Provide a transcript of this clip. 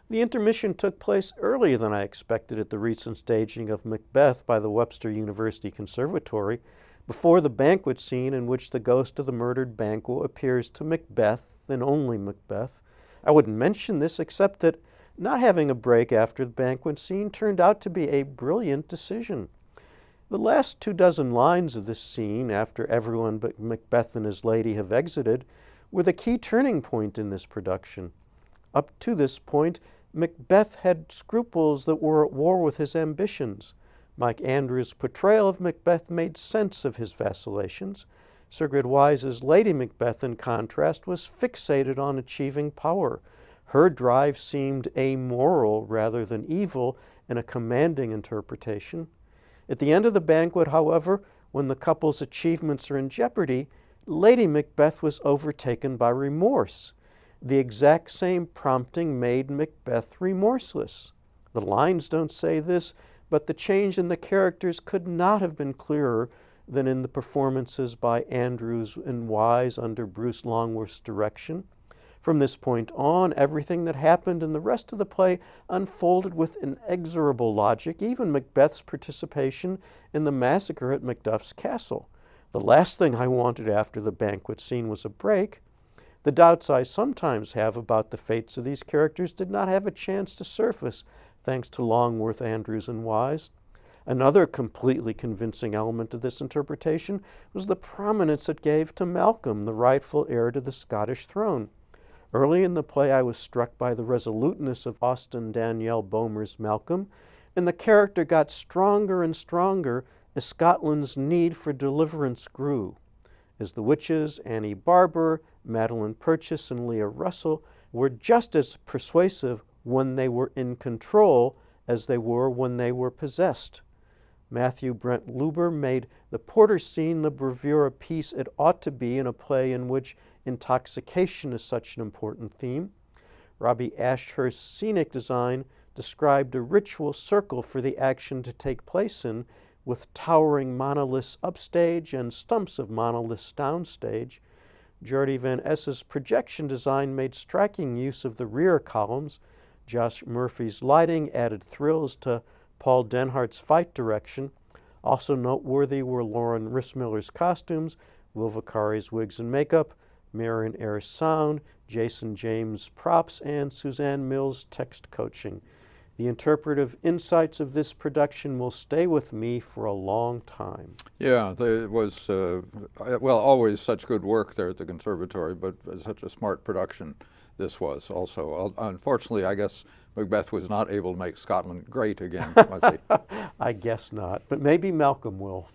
The intermission took place earlier than I expected at the recent staging of Macbeth by the Webster University Conservatory, before the banquet scene in which the ghost of the murdered Banquo appears to Macbeth and only Macbeth. I wouldn't mention this except that not having a break after the banquet scene turned out to be a brilliant decision. The last 24 lines of this scene, after everyone but Macbeth and his lady have exited, were the key turning point in this production. Up to this point, Macbeth had scruples that were at war with his ambitions. Mike Andrews' portrayal of Macbeth made sense of his vacillations. Sigrid Wise's Lady Macbeth, in contrast, was fixated on achieving power. Her drive seemed amoral rather than evil in a commanding interpretation. At the end of the banquet, however, when the couple's achievements are in jeopardy, Lady Macbeth was overtaken by remorse. The exact same prompting made Macbeth remorseless. The lines don't say this, but the change in the characters could not have been clearer than in the performances by Andrews and Wise under Bruce Longworth's direction. From this point on, everything that happened in the rest of the play unfolded with inexorable logic, even Macbeth's participation in the massacre at Macduff's castle. The last thing I wanted after the banquet scene was a break. The doubts I sometimes have about the fates of these characters did not have a chance to surface, thanks to Longworth, Andrews, and Wise. Another completely convincing element of this interpretation was the prominence it gave to Malcolm, the rightful heir to the Scottish throne. Early in the play, I was struck by the resoluteness of Austen Danielle Boehmer's Malcolm, and the character got stronger and stronger as Scotland's need for deliverance grew. As the witches, Annie Barber, Madeline Purchas, and Leah Russell were just as persuasive when they were in control as they were when they were possessed. Matthew Brent Luber made the Porter scene the bravura piece it ought to be in a play in which intoxication is such an important theme. Robbie Ashurst's scenic design described a ritual circle for the action to take place in, with towering monoliths upstage and stumps of monoliths downstage. Jordy Van Esse's projection design made striking use of the rear columns. Josh Murphy's lighting added thrills to Paul Denhart's fight direction. Also noteworthy were Lauren Rissmiller's costumes, Will Vicari's wigs and makeup, Marion Ayer's sound, Jason James' props, and Suzanne Mills' text coaching. The interpretive insights of this production will stay with me for a long time. Yeah, there was, well, always such good work there at the Conservatory, but such a smart production this was also. Unfortunately, I guess Macbeth was not able to make Scotland great again, was he? I guess not, but maybe Malcolm will.